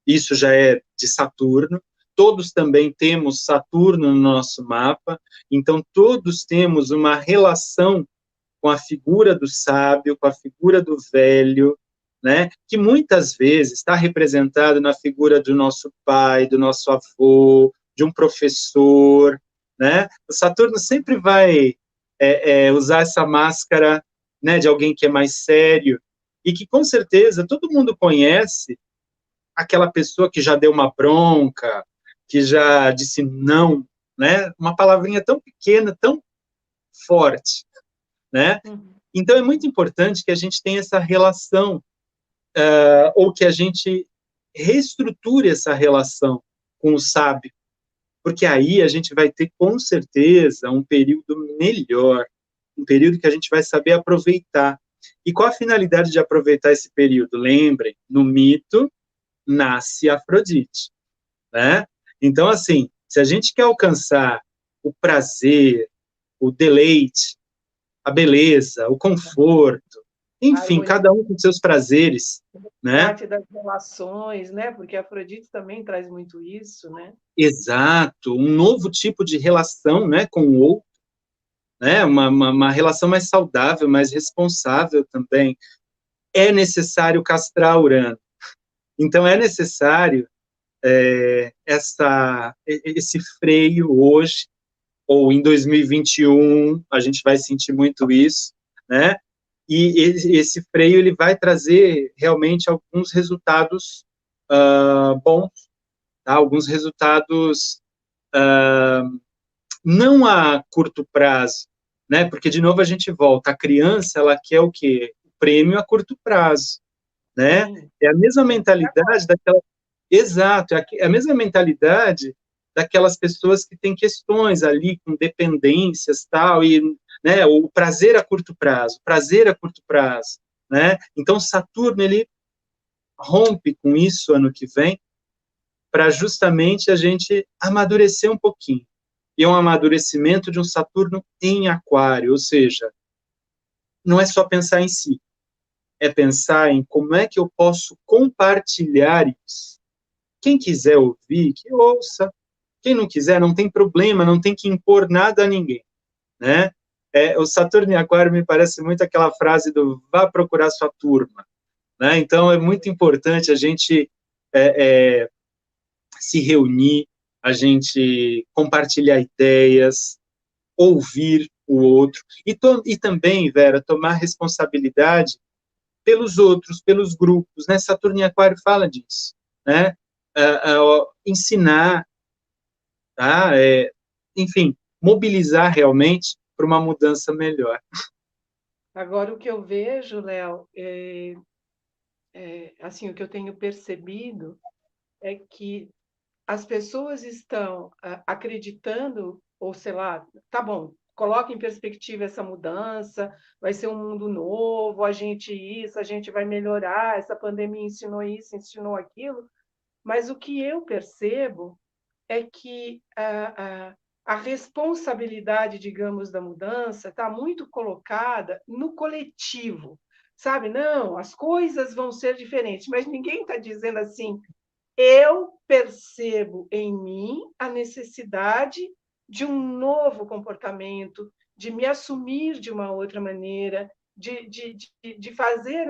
B: isso já é de Saturno. Todos também temos Saturno no nosso mapa, então todos temos uma relação com a figura do sábio, com a figura do velho, né? Que muitas vezes está representado na figura do nosso pai, do nosso avô, de um professor, né? O Saturno sempre vai usar essa máscara, né, de alguém que é mais sério e que com certeza todo mundo conhece aquela pessoa que já deu uma bronca, que já disse não, né? Uma palavrinha tão pequena, tão forte, né? Então é muito importante que a gente tenha essa relação, ou que a gente reestruture essa relação com o sábio, porque aí a gente vai ter com certeza um período melhor, um período que a gente vai saber aproveitar. E qual a finalidade de aproveitar esse período? Lembrem, no mito nasce Afrodite, né? Então, assim, se a gente quer alcançar o prazer, o deleite, a beleza, o conforto, enfim, cada um com seus prazeres, né?
A: Parte das relações, né? Porque a Afrodite também traz muito isso, né?
B: Exato, um novo tipo de relação, né, com o outro, né? Uma relação mais saudável, mais responsável também. É necessário castrar Urano. Então, é necessário esse freio hoje, ou em 2021, a gente vai sentir muito isso, né? E esse freio ele vai trazer realmente alguns resultados bons, tá? Alguns resultados não a curto prazo, né? Porque de novo a gente volta, a criança ela quer o quê? prêmio a curto prazo, né?
A: Sim.
B: É a mesma mentalidade daquela... Exato, é a mesma mentalidade daquelas pessoas que têm questões ali com dependências, tal, e, né, o prazer a curto prazo, né? Então, Saturno, ele rompe com isso ano que vem, para justamente a gente amadurecer um pouquinho. E é um amadurecimento de um Saturno em Aquário, ou seja, não é só pensar em si, é pensar em como é que eu posso compartilhar isso. Quem quiser ouvir, que ouça. Quem não quiser, não tem problema, não tem que impor nada a ninguém, né? O Saturno em Aquário me parece muito aquela frase do vá procurar sua turma, né? Então, é muito importante a gente se reunir, a gente compartilhar ideias, ouvir o outro, e também, Vera, tomar responsabilidade pelos outros, pelos grupos, né? Saturno em Aquário fala disso, né? Ensinar, tá? Enfim, mobilizar realmente para uma mudança melhor.
A: Agora, o que eu vejo, Léo, assim, o que eu tenho percebido é que as pessoas estão acreditando, ou sei lá, tá bom, coloca em perspectiva essa mudança, vai ser um mundo novo, a gente vai melhorar, essa pandemia ensinou isso, ensinou aquilo, mas o que eu percebo é que a responsabilidade, digamos, da mudança está muito colocada no coletivo, sabe? Não, as coisas vão ser diferentes, mas ninguém está dizendo assim, eu percebo em mim a necessidade de um novo comportamento, de me assumir de uma outra maneira, de fazer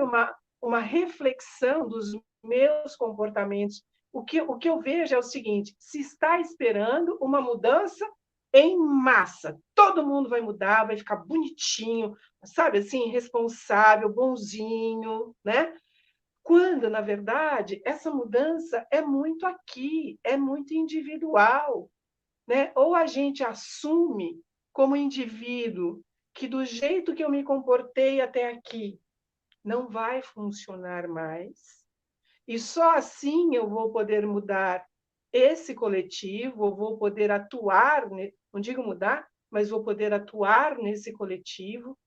A: uma reflexão dos meus comportamentos. O que eu vejo é o seguinte: se está esperando uma mudança em massa, todo mundo vai mudar, vai ficar bonitinho, sabe assim, responsável, bonzinho, né? Quando, na verdade, essa mudança é muito aqui, é muito individual, né? Ou a gente assume como indivíduo que do jeito que eu me comportei até aqui não vai funcionar mais, e só assim eu vou poder mudar esse coletivo, eu vou poder atuar, não digo mudar, mas vou poder atuar nesse coletivo.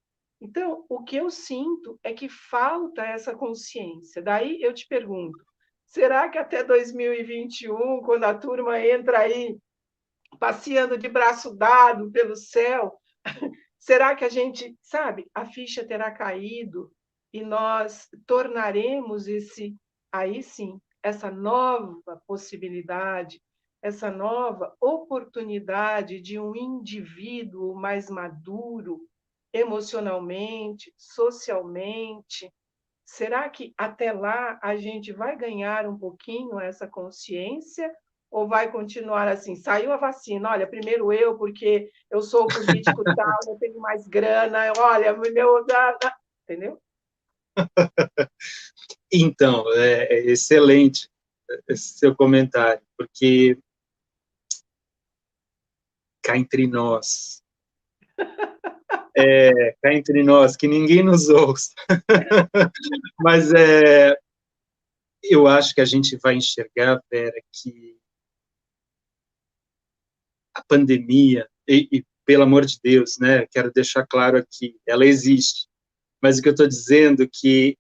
A: Então, o que eu sinto é que falta essa consciência. Daí eu te pergunto: será que até 2021, quando a turma entra aí passeando de braço dado pelo céu, será que a gente, sabe, a ficha terá caído e nós tornaremos aí sim, essa nova possibilidade, essa nova oportunidade de um indivíduo mais maduro emocionalmente, socialmente? Será que até lá a gente vai ganhar um pouquinho essa consciência ou vai continuar assim? Saiu a vacina, olha, primeiro eu, porque eu sou político tal, eu tenho mais grana, olha, meu. Entendeu?
B: Então, é excelente esse seu comentário, porque cá entre nós, cá entre nós, que ninguém nos ouça, mas eu acho que a gente vai enxergar, Vera, que a pandemia, e pelo amor de Deus, né, quero deixar claro aqui, ela existe, mas o que eu estou dizendo é que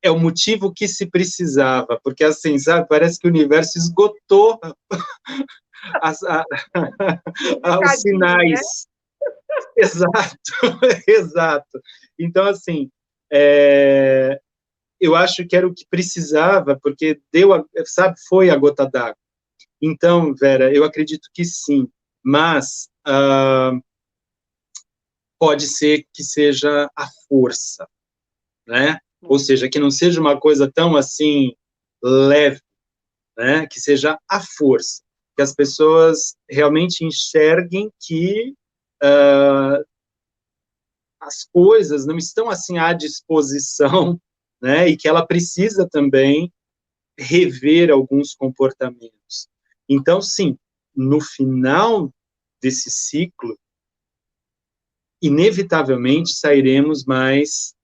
B: é o motivo que se precisava, porque assim, sabe, parece que o universo esgotou as, a,
A: O
B: os
A: recadinho, né?
B: sinais. Exato, exato. Então, assim, é, eu acho que era o que precisava, porque sabe, foi a gota d'água. Então, Vera, eu acredito que sim, mas pode ser que seja a força, né? Ou seja, que não seja uma coisa tão assim leve, né? Que seja a força, que as pessoas realmente enxerguem que as coisas não estão assim à disposição, né? E que ela precisa também rever alguns comportamentos. Então, sim, no final desse ciclo, inevitavelmente sairemos mais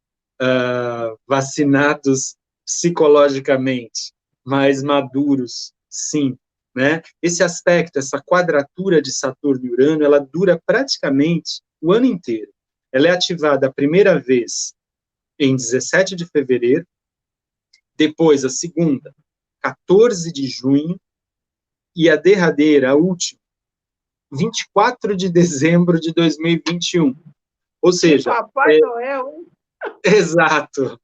B: vacinados psicologicamente, mais maduros, sim. Né? Esse aspecto, essa quadratura de Saturno e Urano, ela dura praticamente o ano inteiro. Ela é ativada a primeira vez em 17 de fevereiro, depois a segunda, 14 de junho, e a derradeira, a última, 24 de dezembro de 2021. Ou
A: Que
B: seja,
A: Papai Noel, hein?
B: exato,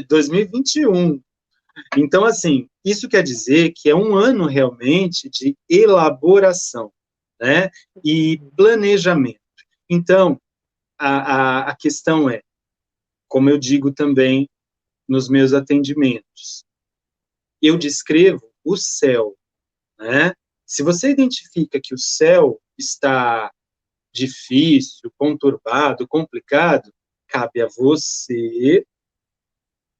B: 2021. Então, assim, isso quer dizer que é um ano realmente de elaboração, né? E planejamento. Então, a questão é, como eu digo também nos meus atendimentos, eu descrevo o céu, né? Se você identifica que o céu está difícil, conturbado, complicado, cabe a você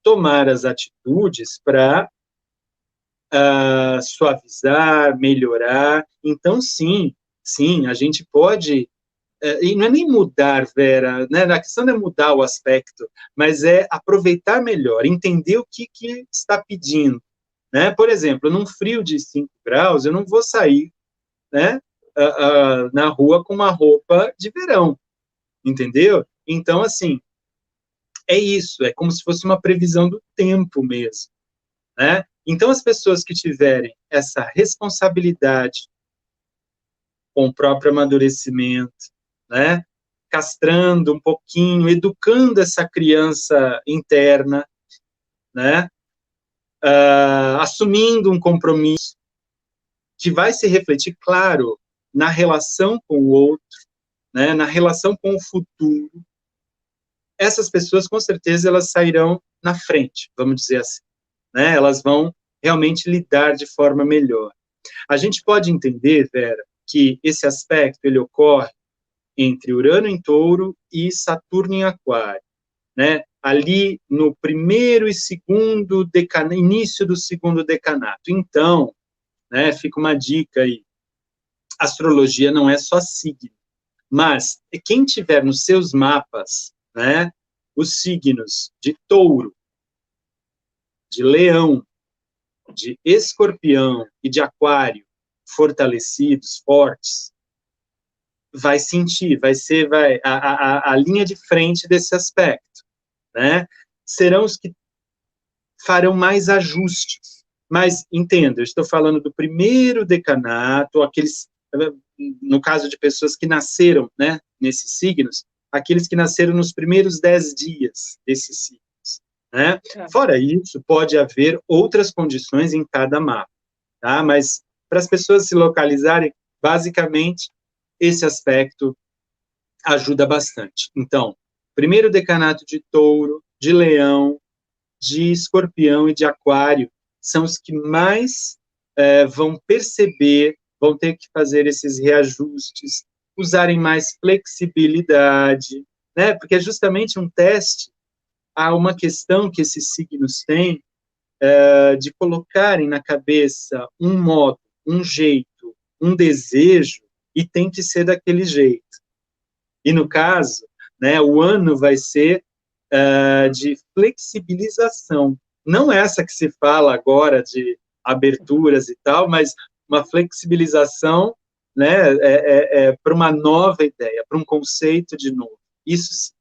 B: tomar as atitudes para suavizar, melhorar. Então, sim, a gente pode, e não é nem mudar, Vera, né? A questão não é mudar o aspecto, mas é aproveitar melhor, entender o que está pedindo. Né? Por exemplo, num frio de 5 graus, eu não vou sair, né, na rua com uma roupa de verão, entendeu? Então, assim, é isso, é como se fosse uma previsão do tempo mesmo, né? Então, as pessoas que tiverem essa responsabilidade com o próprio amadurecimento, né? Castrando um pouquinho, educando essa criança interna, né? Assumindo um compromisso que vai se refletir, claro, na relação com o outro, né? Na relação com o futuro. Essas pessoas, com certeza, elas sairão na frente, vamos dizer assim, né? Elas vão realmente lidar de forma melhor. A gente pode entender, Vera, que esse aspecto ele ocorre entre Urano em Touro e Saturno em Aquário, né? Ali no primeiro e segundo decanato, início do segundo decanato. Então, né, fica uma dica aí. Astrologia não é só signo, mas quem tiver nos seus mapas, né, os signos de Touro, de Leão, de Escorpião e de Aquário fortalecidos, fortes, vai sentir, vai a linha de frente desse aspecto, né? Serão os que farão mais ajustes. Mas, entenda, eu estou falando do primeiro decanato, aqueles, no caso de pessoas que nasceram, né, nesses signos, aqueles que nasceram nos primeiros 10 dias desses signos, né?
A: Tá.
B: Fora isso, pode haver outras condições em cada mapa, tá? Mas, para as pessoas se localizarem, basicamente, esse aspecto ajuda bastante. Então, primeiro decanato de Touro, de Leão, de Escorpião e de Aquário são os que mais vão perceber, vão ter que fazer esses reajustes, usarem mais flexibilidade, né? Porque é justamente um teste a uma questão que esses signos têm de colocarem na cabeça um modo, um jeito, um desejo, e tem que ser daquele jeito. E no caso, né, o ano vai ser de flexibilização. Não essa que se fala agora de aberturas e tal, mas uma flexibilização, né, para uma nova ideia, para um conceito de novo. Isso sim.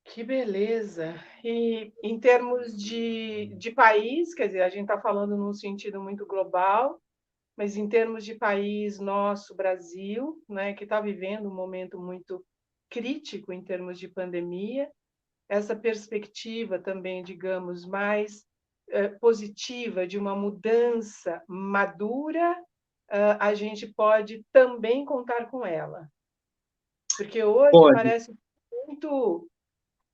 A: Que beleza! E em termos de país, quer dizer, a gente está falando num sentido muito global, mas em termos de país nosso, Brasil, né, que está vivendo um momento muito crítico em termos de pandemia, essa perspectiva também, digamos, mais positiva de uma mudança madura, a gente pode também contar com ela. Porque hoje
B: Pode,
A: parece muito,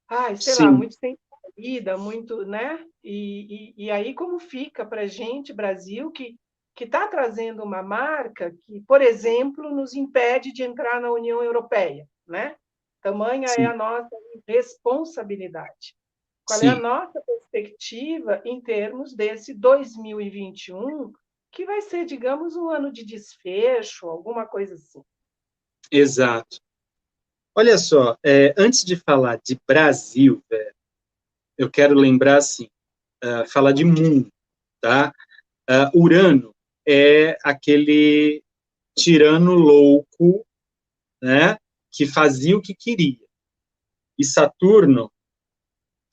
A: ai, sei lá,
B: sim,
A: muito sem saída, muito, né? E aí como fica para a gente, Brasil, que está trazendo uma marca que, por exemplo, nos impede de entrar na União Europeia, né? Tamanha é
B: sim,
A: a nossa responsabilidade. Qual é a
B: sim,
A: nossa perspectiva em termos desse 2021, que vai ser, digamos, um ano de desfecho, alguma coisa assim?
B: exato. Olha só, antes de falar de Brasil, velho, eu quero lembrar, assim, falar de mundo, tá? Urano é aquele tirano louco, né, que fazia o que queria. E Saturno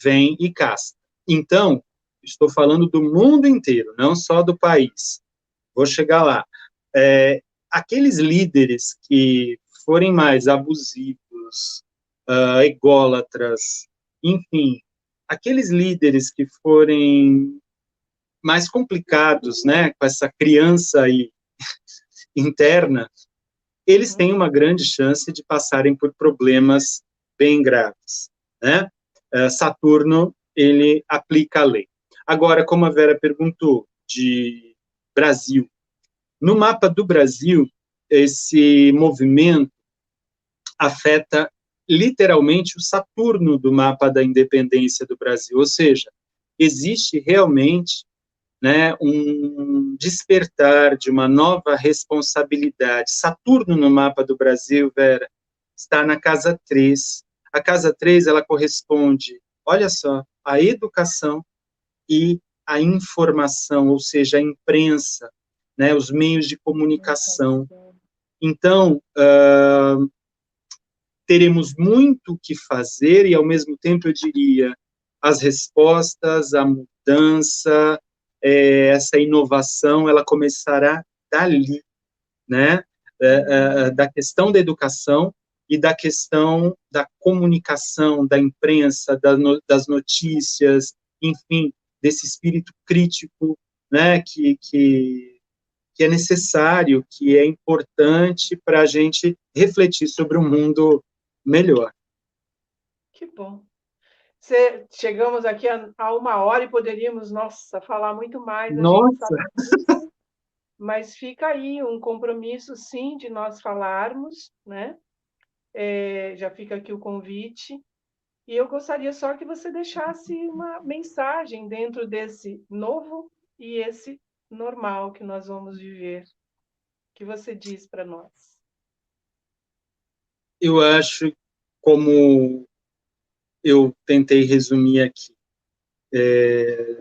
B: vem e casta. Então, estou falando do mundo inteiro, não só do país. Vou chegar lá. Aqueles líderes que forem mais abusivos, ególatras, enfim, aqueles líderes que forem mais complicados, né, com essa criança aí interna, eles têm uma grande chance de passarem por problemas bem graves, né? Saturno, ele aplica a lei. Agora, como a Vera perguntou, de Brasil. No mapa do Brasil, esse movimento afeta literalmente o Saturno do mapa da independência do Brasil, ou seja, existe realmente, né, um despertar de uma nova responsabilidade. Saturno no mapa do Brasil, Vera, está na casa 3. A casa 3, ela corresponde, olha só, à educação e à informação, ou seja, a imprensa, né, os meios de comunicação. Então, teremos muito o que fazer e, ao mesmo tempo, eu diria, as respostas, a mudança, essa inovação, ela começará dali, né? Da questão da educação e da questão da comunicação, da imprensa, das notícias, enfim, desse espírito crítico, né? Que é necessário, que é importante para a gente refletir sobre um mundo melhor.
A: Que bom. Chegamos aqui a 1 hora e poderíamos, nossa, falar muito mais, a gente
B: Nossa!
A: sabe disso, mas fica aí um compromisso, sim, de nós falarmos, né? Já fica aqui o convite. E eu gostaria só que você deixasse uma mensagem dentro desse novo e esse normal que nós vamos viver. O que você diz para nós?
B: Eu acho, como eu tentei resumir aqui,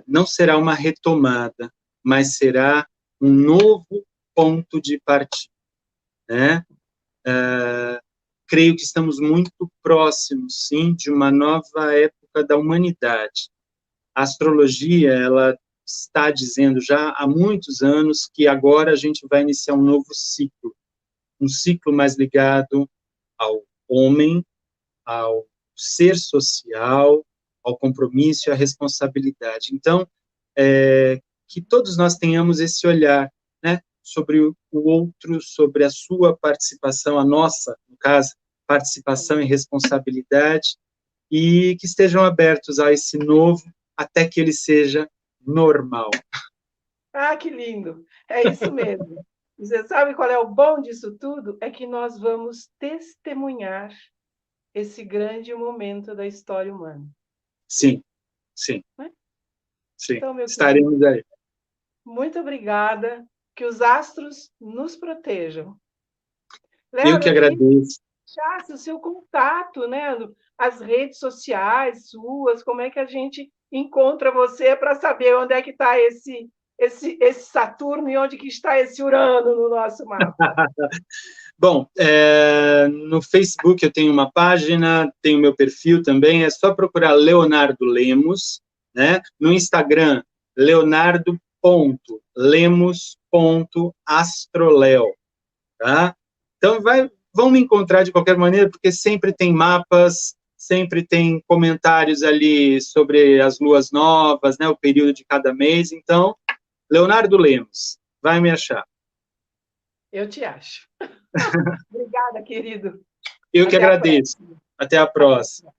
B: não será uma retomada, mas será um novo ponto de partida, né? Creio que estamos muito próximos, sim, de uma nova época da humanidade. A astrologia, ela está dizendo já há muitos anos que agora a gente vai iniciar um novo ciclo, um ciclo mais ligado ao homem, ao ser social, ao compromisso e à responsabilidade. Então, que todos nós tenhamos esse olhar, né, sobre o outro, sobre a sua participação, a nossa, no caso, participação e responsabilidade, e que estejam abertos a esse novo, até que ele seja normal.
A: Ah, que lindo! É isso mesmo. Você sabe qual é o bom disso tudo? É que nós vamos testemunhar esse grande momento da história humana.
B: Sim, sim,
A: Né?
B: sim.
A: Então, meu querido,
B: Estaremos aí.
A: muito obrigada. Que os astros nos protejam.
B: Eu
A: Léo,
B: que
A: eu queria que
B: agradeço.
A: você deixasse o seu contato, né? As redes sociais suas, como é que a gente encontra você para saber onde é que está esse Saturno e onde que está esse Urano no nosso mapa.
B: Bom, no Facebook eu tenho uma página, tenho meu perfil também, é só procurar Leonardo Lemos, né? No Instagram, leonardo.lemos.astroleo, tá? Então, vão me encontrar de qualquer maneira, porque sempre tem mapas, sempre tem comentários ali sobre as luas novas, né? O período de cada mês. Então, Leonardo Lemos, vai me achar.
A: Eu te acho. Obrigada, querido.
B: Eu que
A: Até a
B: agradeço.
A: próxima.
B: Até a
A: Até.
B: próxima.